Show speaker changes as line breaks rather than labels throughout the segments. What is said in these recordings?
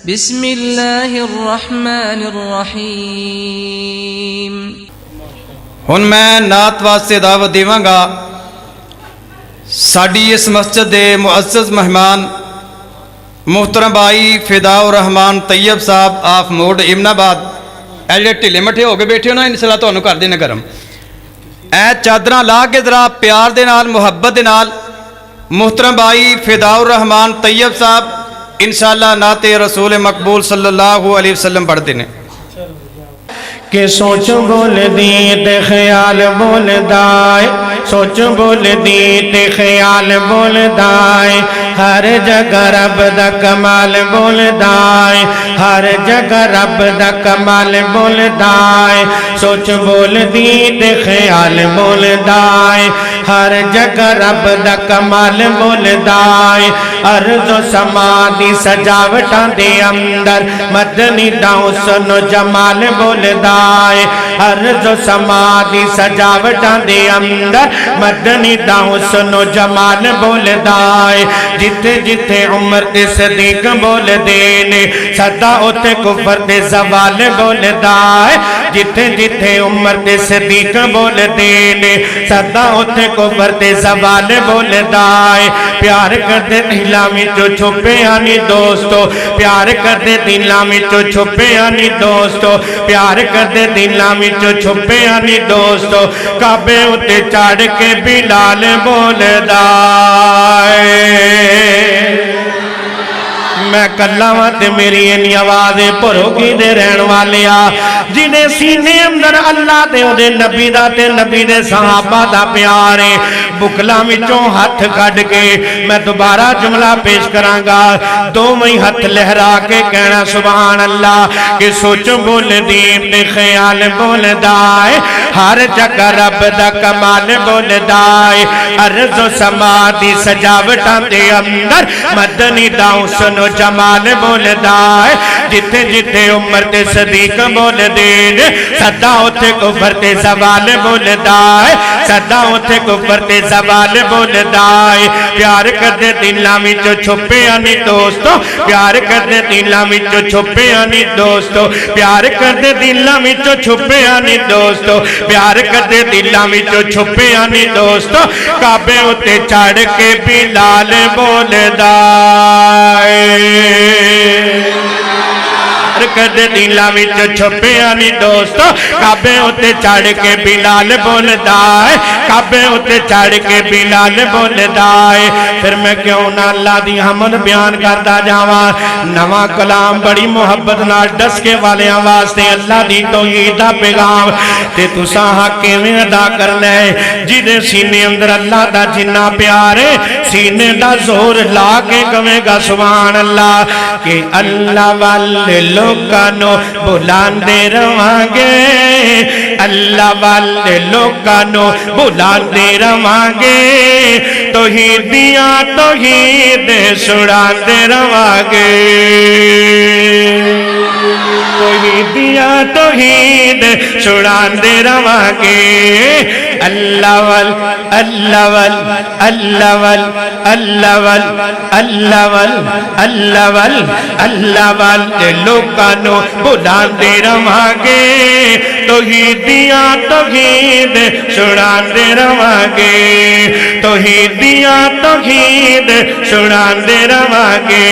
بسم اللہ الرحمن الرحیم۔
ہن میں نعت واسطے دعوت دیواں گا ساڈی اس مسجد دے معزز مہمان محترم بھائی فداء الرحمان طیب صاحب آف موڈ امن آباد۔ اے جڑے ٹھلے مٹھے ہو کے بیٹھے ہو نا انشاءاللہ تہانوں کر دینا گرم۔ اے چادراں لا کے ذرا پیار دے نال محبت دے نال محترم بھائی فداء الرحمان طیب صاحب انشاءاللہ نعت رسول مقبول صلی اللہ علیہ وسلم پڑھتے ہیں
کہ سوچ بول دی تے خیال بول دائے، سوچ بول دی تے خیال بول دائے، ہر جگہ رب دا کمال بول دائے، ہر جگہ رب دا کمال بول دائے، سوچ بول دی تے خیال بول دائے، ہر جگہ رب دا کمال بول دائے، ارض و سما دی سجاوٹاں دے اندر مدنی دا حسن و جمال بول دائے، ارض و سما دی سجاوٹاں دے اندر مدنی دا حسن و جمال بول دائے، جتے جتے عمر دے صدیق بول دینے صدا ہوتے کفر دے زوال بول دائے، جتے جتے عمر دے صدیق بول دینے صدا ہوتے کفر دے زوال بول دائے، پیار کر دے دلاں وچوں چھپے آنی دوستو، پیار کر دے دلاں وچوں چھپے آنی دوستو، پیار کر دے دلاں وچوں چھپے آنی دوستو، کعبے اتے چڑھ کے بلال بول دائے۔ میں کلّاواں تے میری اینی آوازیں پروگی دے رہن والیا جنہیں سینے اندر اللہ دے او دے نبی دا تے نبی دے صحابہ دا پیارے بکلا وچوں ہاتھ کھڈ کے میں دوبارہ جملہ پیش کراں گا، دو میں ہاتھ لہرا کے کہنا سبحان اللہ کہ سوچ بول دین تے خیال بول دائے، ہر جگہ رب دا کمال بول دائے، ارض و سما دی سجاوٹاں دے اندر مدنی دا حسن و جمال بول دائے، جتے جتے عمر تے صدیق بول دین صدا ہوتے کفر تے زوال بول دائے، صدا ہوتے کفر تے زوال بول دائے، پیار کر دے دلاں وچوں چھپے آنی دوستو، پیار کر دے دلاں وچوں چھپے آنی دوستو، پیار کر دے دلاں وچوں چھپے آنی دوستو، پیار کر دے دلاں وچوں چھپے آنی دوستو، کعبے اتے چڑھ کے بلال بول دائے، کر دلاں وچ چھپے آنی دوستو، کعبے اتے چڑھ کے بلال بول دائے، کعبے اتے چڑھ کے بلال بول دائے۔ پھر میں کیوں نہ اللہ دی حمد بیان کرتا جاواں، نواں کلام بڑی محبت نال ڈس کے والے واسطے اللہ دی توحید دا پیغام تے تساں حق کیویں ادا کرنا ہے، جدے سینے اندر اللہ دا جنہ پیار ہے سینے دا زور لا کے کہے گا سبحان اللہ کہ اللہ والے لوکانو بلاندے رواں گے، اللہ والے لوکانو بلاندے رواں گے، توحیدیاں توحید سڑاندے رواں گے، توحیدیاں توحید سڑاندے رواں گے، اللہ وال اللہ وال اللہ وال اللہ وال اللہ وال اللہ وال اللہ وال لوکانو بلاندے رواں گے، توحیدیاں توحید سڑاندے رواں گے، توحیدیاں توحید سڑاندے رواں گے،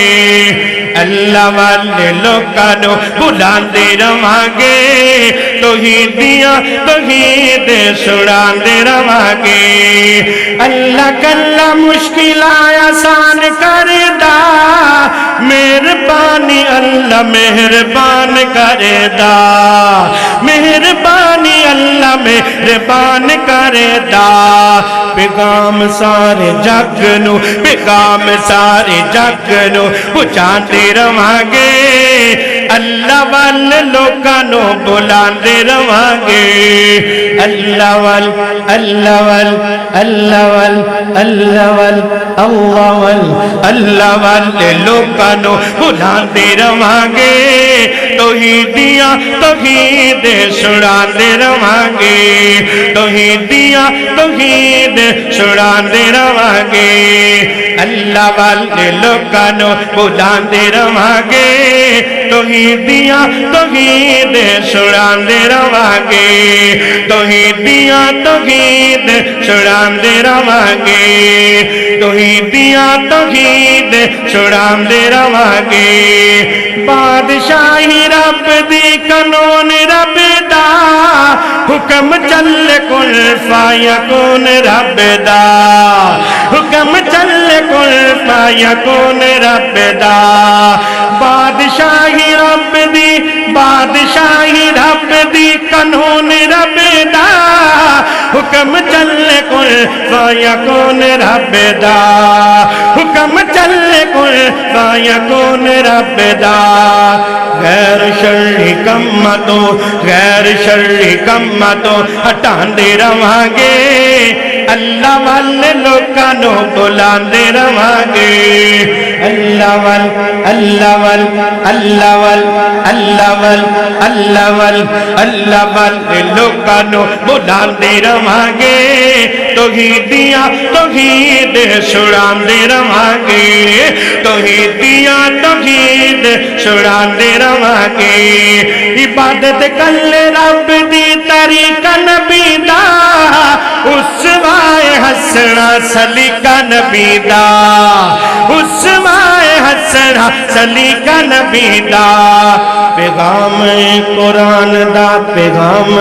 اللہ والے لوکانو بلاندے رواں گے، توحیدیاں توحید سڑاندے رواں گے، اللہ کلا مشکل آسان کر دا، مہربانی اللہ مہربان کر دا، مہربانی اللہ مہربان کر دا، پیغام سارے جگ نو، پیغام سارے جگ نو پہنچاندے رواں گے، اللہ والے لوکاں نو بلاندے رواں گے اللہ وال اللہ وال اللہ وال اللہ وال اللہ وال اللہ والے لوکاں نو بلاندے رواں گے توحیدیاں توحید سناندے رواں گے توحیدیاں توحید سناندے رواں گے اللہ والے لوکاں نو بلاندے رواں گے توحیدیاں توحید سناندے رواں گے توحیدیاں توحید سناندے رواں گے توحیدیاں توحید سناندے رواں گے بادشاہی رب دی قانون رب دا حکم چل کن فیکون رب دا حکم چل کن فیکون رب دا بادشاہی رب دی بادشاہی رب دی قانون رب دا حکم چل کن فیکون رب دا حکم چل کن فیکون رب دا غیر شرعی کمتوں غیر شرعی کمتوں ہٹاندے رواں گے اللہ والے لوکاں نو بلاندے رواں گے اللہ وال اللہ وال اللہ وال اللہ وال اللہ وال اللہ والے لوکاں نو بلاندے رواں گے توحیدیاں توحید سناندے رواں گے توحیدیاں توحید سناندے رواں گے عبادت کل رب دی طریقہ نبی دا اسوائے حسنہ سلیقہ نبی دا اسوائے حسنہ سلیقہ نبی دا پیغام قرآن دا پیغام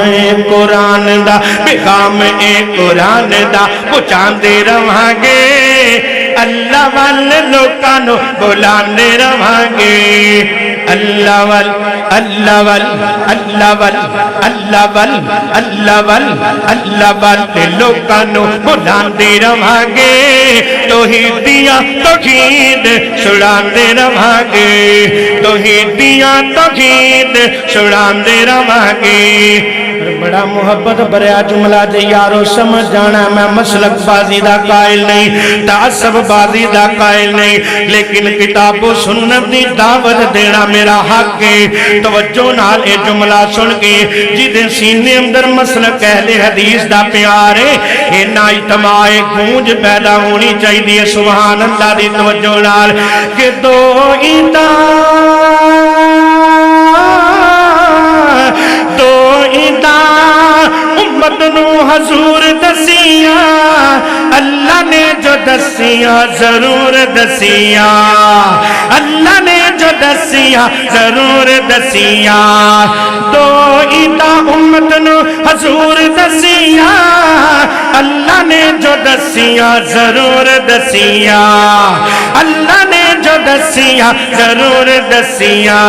قرآن دا پیغام قرآن دا پہنچاندے رواں گے اللہ والے لوکاں نو بلاندے رواں گے اللہ وال اللہ وال اللہ وال اللہ وال اللہ وال اللہ والے لوکاں نو بلاندے رواں گے توحیدیاں توحید سناندے رواں گے توحیدیاں توحید سناندے رواں گے بڑا محبت بریا جملہ دے یارو سمجھ جانا میں مسلک بازی دا قائل نہیں تعصب بازی دا قائل نہیں لیکن کتاب و سنت دی دعوت دینا میرا حق ہے توجہ نال اے جملہ سن کے جدے سینے اندر مسلک اہل حدیث دا پیار ہے اے نا اجتماع گونج پیدا ہونی چاہیے سبحان اللہ دی توجہ نال کہ دو امت نو حضور دسیاں اللہ نے جو دسیاں ضرور دسیاں اللہ نے جو دسیاں ضرور دسیاں دو عیدہ امت نو حضور دسیاں اللہ نے جو دسیاں ضرور دسیاں اللہ نے جو دسیاں ضرور دسیاں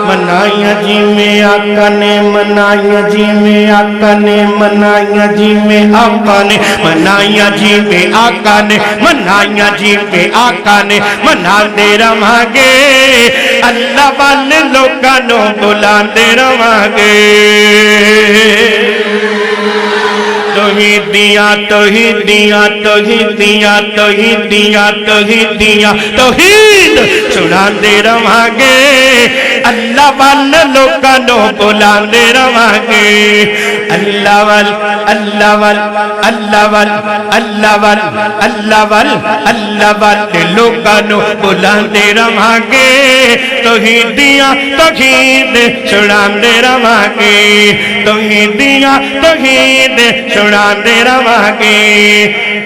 منائیاں جی میں آقا نے منائیاں جی میں آقا نے منائیاں جی میں آقا نے منائیاں جی میں آقا نے منائیاں جی میں آقا نے مناندے رواں گے اللہ والے لوکاں نو بلاندے رواں گے توحیدیاں توحیدیاں توحیدیاں توحیدیاں توحیدیاں توحید سناندے رواں گے اللہ والے لوکاں نو بلاندے رواں گے اللہ وال اللہ وال اللہ وال اللہ وال اللہ وال اللہ والے لوکاں نو بلاندے رواں گے توحیدیاں توحید سناندے رواں گے توحیدیاں توحید سناندے رواں گے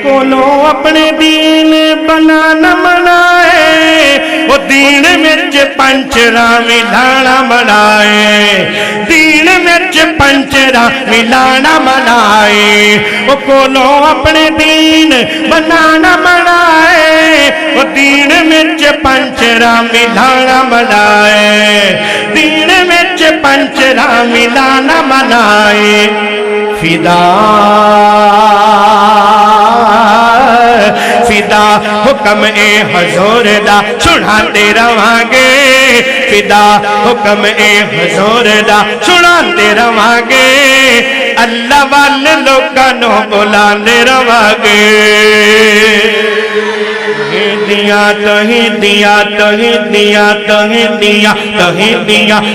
کولو اپنے دین بنا نہ منائے وہ دین مرچ پنچرا ملانا منائے دین مرچ پنچرا ملانا منائے وہ کولو اپنے دین بنانا منائے وہ دین مرچ پنچرا ملانا منائے دین مرچ پنچرا ملانا منائے فدا فدا حکم اے حضور دا سناندے رواں گے فدا حکم اے حضور دا سناندے رواں گے اللہ والے لوکاں نو بلاندے رواں گے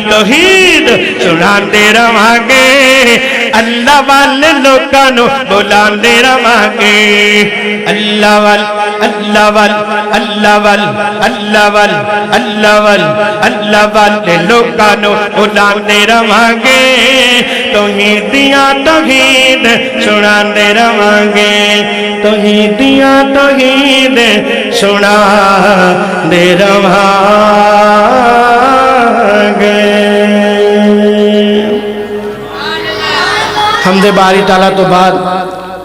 توحید سناندے رواں گے اللہ والے لوکاں نو بلاندے رواں گے اللہ وال اللہ وال اللہ وال اللہ وال اللہ وال اللہ والے لوکاں نو بلاندے رواں گے توحیدیاں توحید سناندے رواں گے توحیدیاں توحید سنا دے رواں گے حمد باری تعالیٰ تو بعد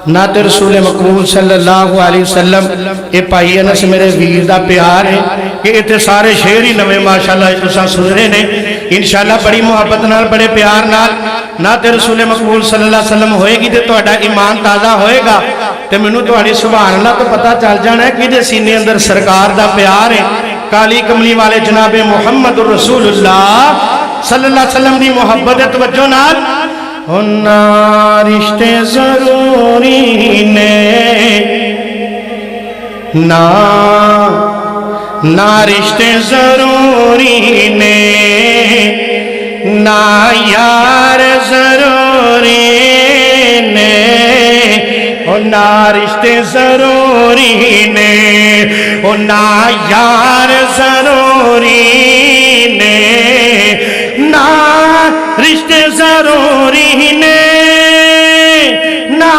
نعت رسول مقبول صلی اللہ علیہ وسلم یہ پائی انس میرے ویر دا پیار ہے کہ اتنے سارے شعر ہی نوے ماشاءاللہ تساں سنرے نے انشاءاللہ بڑی محبت نال بڑے پیار نال نعت رسول مقبول صلی اللہ علیہ وسلم ہوئے گی تے تہاڈا ایمان تازہ ہوئے گا تے مینوں تہاڈی سبحان اللہ تو پتہ چل جانا ہے کہ دے سینے اندر سرکار دا پیار ہے کالی کملی والے جناب محمد رسول اللہ صلی اللہ علیہ وسلم دی محبت توجہ نال ہونا رشتے ضروری نے نا رشتے ضروری نے نا یار ضروری نے نا رشتے ضروری نے نا یار ضروری نے نا رشتے ضروری نے نا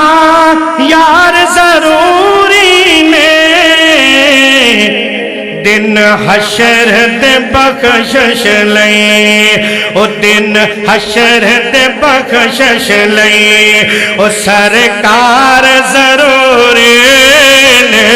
یار ضروری نے دن حشر دے بخشش لئی او دن حشر دے بخشش لئی او سرکار ضروری نے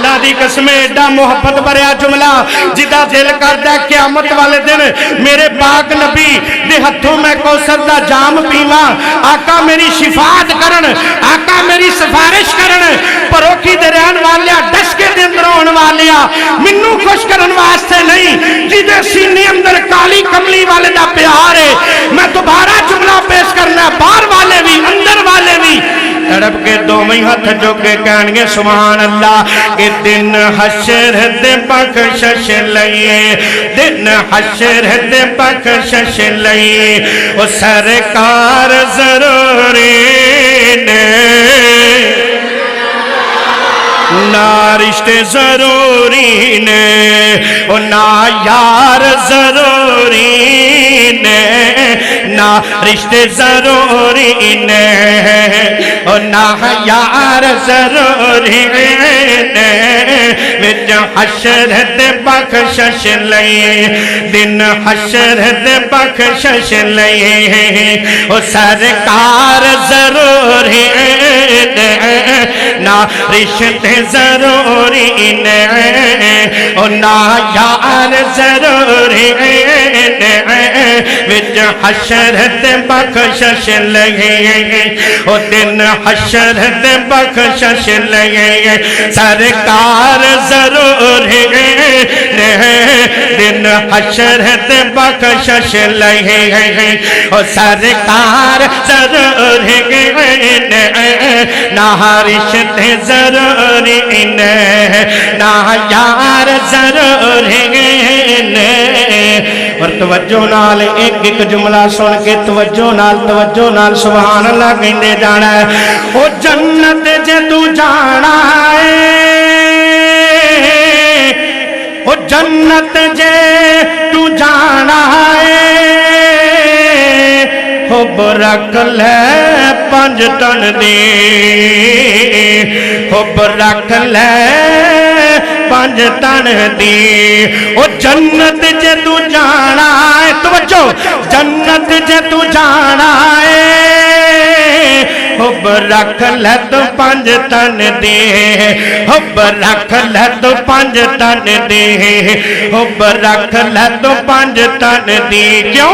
اللہ دی قسم ایڈا محبت بھریا جملہ جدا دل کردا قیامت والے دن میرے پاک نبی دے ہتھوں میں کوثر دا جام پیواں آقا میری شفاعت کرن آقا میری سفارش کرن پروکی دے رہن والیا ڈس کے دے اندر ہون والیا منوں خوش کرن واسطے نہیں جدے سینے اندر کالی کملی والے دا پیار ہے میں دوبارہ جملہ پیش کرنا باہر والے بھی اندر والے بھی تڑپ کے دو میں ہاتھ جو کے کہنگے سبحان اللہ کہ دن حشر دے بخشش لئیے دن حشر دے بخشش لئیے وہ سرکار ضروری نے نا رشتے ضروری نے نا یار ضروری نے نا رشتے ضروری نے نا یار ضروری نے وچ حشر دے بخشش لئیے دن حشر دے بخشش لئیے او سرکار ضروری نے نا رشتے ضروری نے او نا یار ضروری نے وچ حشر دے بخشش لئیے او دن حشر دے بخشش لئیے سرکار ضروری نے دن حشر دے بخشش لئیے او سرکار ضروری نے نا رشتے ضروری نے نا یار ضروری نے اور توجہ نال ایک ایک جملہ سن کے توجہ نال سبحان اللہ کہندے جانا ہے او جنت جے تو جانا ہے او جنت جے تو جانا ہے حب رکھ لے پنج تن دی حب رکھ لے پنج تن دی او جنت جے تو جانا ہے توجہ جنت جے تو جانا ہے حب رکھ لے تو پنج تن دی حب رکھ لے تو پنج تن دی حب رکھ لے تو پنج تن دی کیوں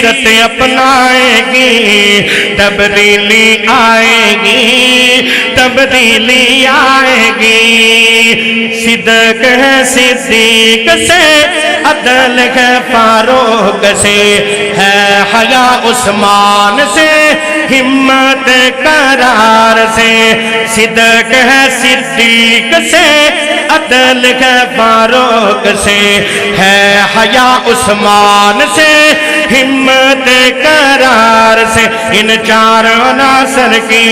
سیرت اپنائے گی تبدیلی آئے گی تبدیلی آئے گی صدق ہے صدیق سے عدل ہے فاروق سے ہے حیا عثمان سے ہمت قرار سے صدق ہے صدیق سے عدل ہے فاروق سے ہے حیا عثمان سے ہمت قرار سے ان چاروں عناصر کی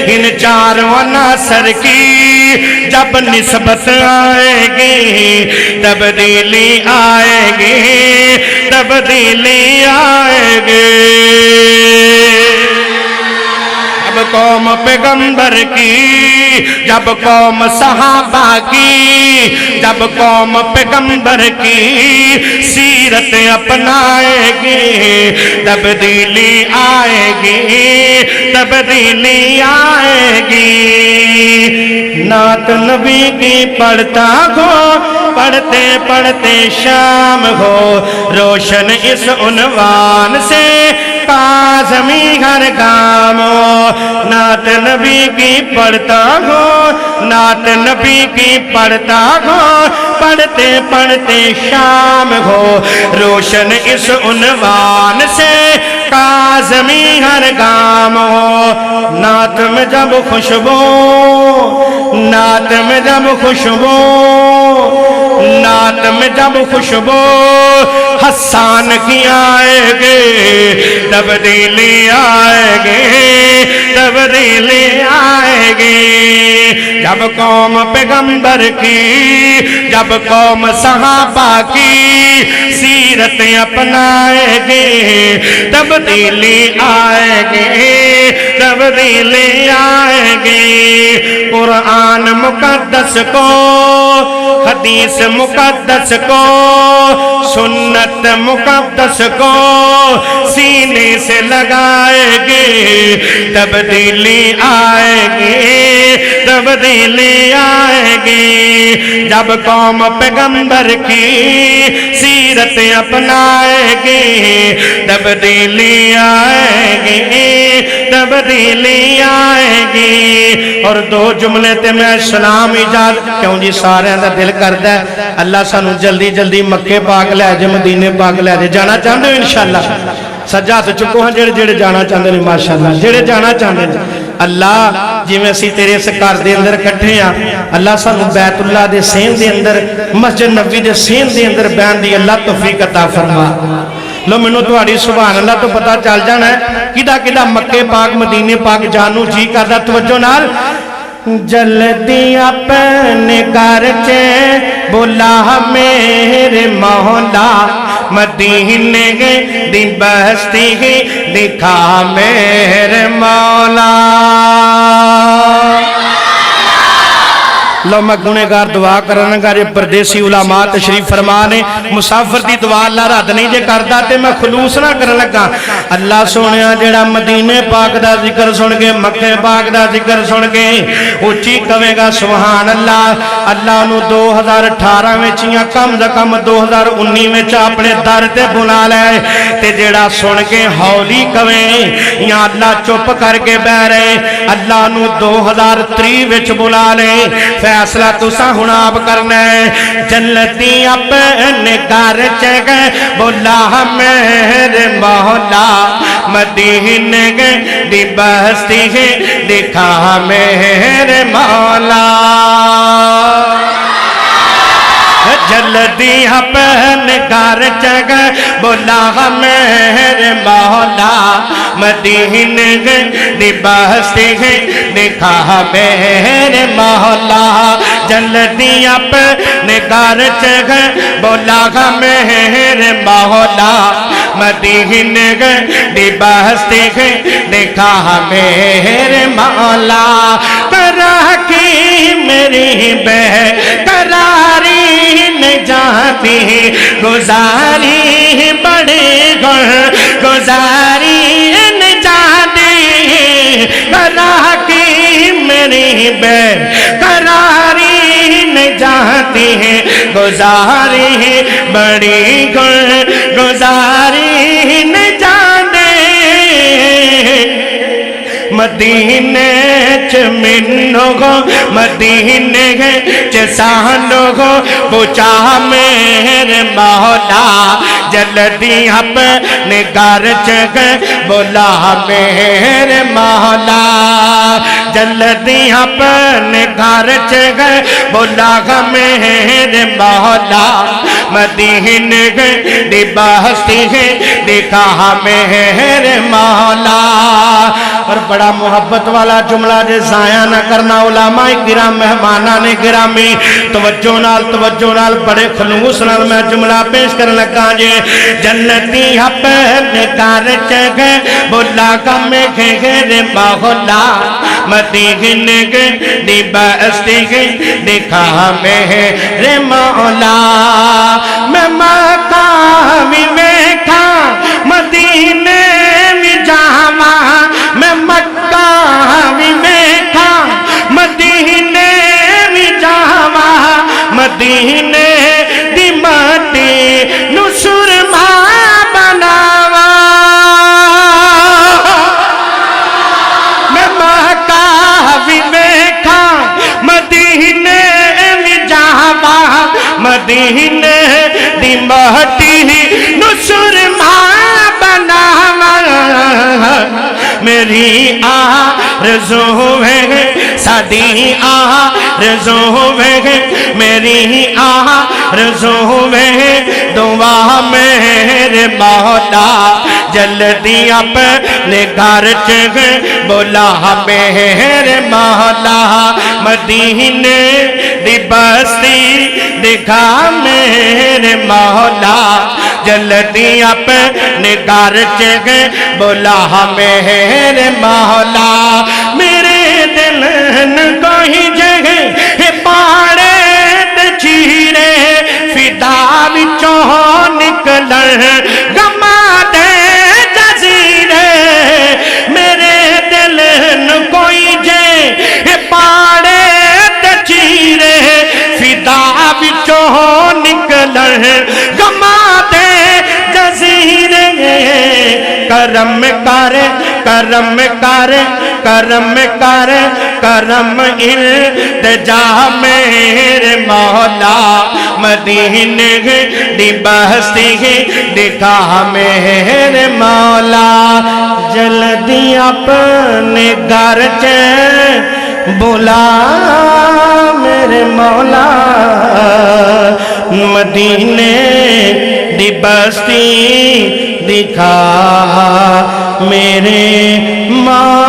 ان چاروں عناصر کی جب نسبت آئے گی تبدیلی آئے گی تبدیلی آئے گی جب قوم پیغمبر کی جب قوم صحابہ کی جب قوم پیغمبر کی سیرت اپنائے گی تبدیلی آئے گی تبدیلی آئے گی نعت نبی کی پڑھتا ہو پڑھتے پڑھتے شام ہو روشن اس عنوان سے کاظمی ہر کام ہو نعت نبی کی پڑھتا ہو نعت نبی کی پڑھتا ہو پڑھتے پڑھتے شام ہو روشن اس عنوان سے کاظمی ہر کام ہو نعت میں جب خوشبو نعت میں جب خوشبو نعت میں جب خوشبو حسان کی آئے گی تبدیلی آئے گی تبدیلی آئے گی جب قوم پیغمبر کی جب قوم صحابہ کی سیرت اپنائے گی تبدیلی آئے گی تبدیلی آئے گی قرآن مقدس کو حدیث مقدس کو سنت مقدس کو سینے سے لگائے گی تبدیلی آئے گی تبدیلی آئے گی جب قوم پیغمبر کی سیرت اپنائے گی تبدیلی آئے گی تبدیلی آئے گی اور دو جملے تے میں سلام اجازت کیوں جی سارے دا دل کردا ہے اللہ سانو جلدی جلدی مکے پاک لے جے مدینے پاک لے جے جانا چاہندے ہو انشاءاللہ سجاد چکو ہیں جڑے جڑے جانا چاہندے ہیں ماشاءاللہ جڑے جانا چاہندے ہیں اللہ جی میں اسی تیرے سکار دے اندر کٹھے ہیں اللہ سانو بیت اللہ دے سین دے اندر مسجد نبوی دے سین دے اندر بیان دی اللہ توفیق عطا فرما لو منو تہاڈی سبحان اللہ تو پتہ چل جانا ہے کیڑا کیڑا مکے پاک مدینے پاک جانو جی کردا توجہ نال جلدی اپنے گھر چے بلا میرے مولا مدینے دی بستی دکھا میرے مولا لو میں گنہگار دعا کرنا گا یہ پردیسی علماء تشریف فرمانے مسافر دی دعا اللہ رد نہیں جے کردہ تے میں خلوص نہ کرنے لگا اللہ سونیا جڑا مدینے پاک دا ذکر سن کے مکہ پاک دا ذکر سن کے اچھی کہے گا سبحان اللہ اللہ نو 2018 میں چیاں کم دا کم 2019 میں چا اپنے در تے بنا لے تے جڑا سن کے ہولی کہے یا اللہ چپ کر کے بہ رہے اللہ نو 2023 وچ بنا لے فیصلہ تسا ہن آپ کرنا ہے جنتی اپنے گھر چ بولا میرے مولا مدینے دی بستی دکھا میرے مولا جلدی اپنے گھر چ بولا میرے مولا مدینے دی بستی دکھا میرے مولا جلدی اپنے گھر چ بولا میرے مولا مدینے دی بستی دکھا میرے مولا ترقی میری بے قراری جاتی گزاری بڑی گزاری جاتی ترقی میری بے قراری جاتی گزاری بڑی گزاری مدینے چ مینو گو مدینے چ سانو گو پوچھا میرے مولا جلدی اپنے گھر چ بولا میرے مولا جلدی اپنے گھر چ بولا میرے مولا مدینے دی بستی دیکھا میرے مولا اور بڑا محبت والا جملہ جے ضائع نہ کرنا علماء کرام مہمانان گرامی توجہ نال بڑے خلوص نال میں جملہ پیش کرنے لگا جے جنتی اپنے گھر چ بولا میرے مولا مدینے دی بستی دیکھا میرے مولا میں مکہ بھی ویکھا مدینے بھی جاواں میں مکہ بھی ویکھا مدینے بھی جاواں مدینے دی مٹی نو سرما بناواں میں مکہ بھی ویکھا مدینے بھی جاواں مدینے دی مٹی نو سرما بناواں میری آرزو ہے سادی آرزو ہے میری آرزو ہے دعا میرے مولا جلدی اپنے گھر چ بولا میرے مولا مدینے دی بستی دیکھا میرے مولا جلدی اپنے گھر چ بولا میرے مولا میرے دل کوئی جگہ پاڑے چیرے فدا وچوں نکلن گما دے جزیرے میرے دل کوئی جگہ پاڑے چیرے فدا وچوں نکلن گما دے جزیرے کرم کر کرم کر کرم کر کرم التجا میرے مولا مدینے دی بستی دکھا میرے مولا جلدی اپنے گھر چ بولا میرے مولا مدینے دی بستی دکھا میرے مولا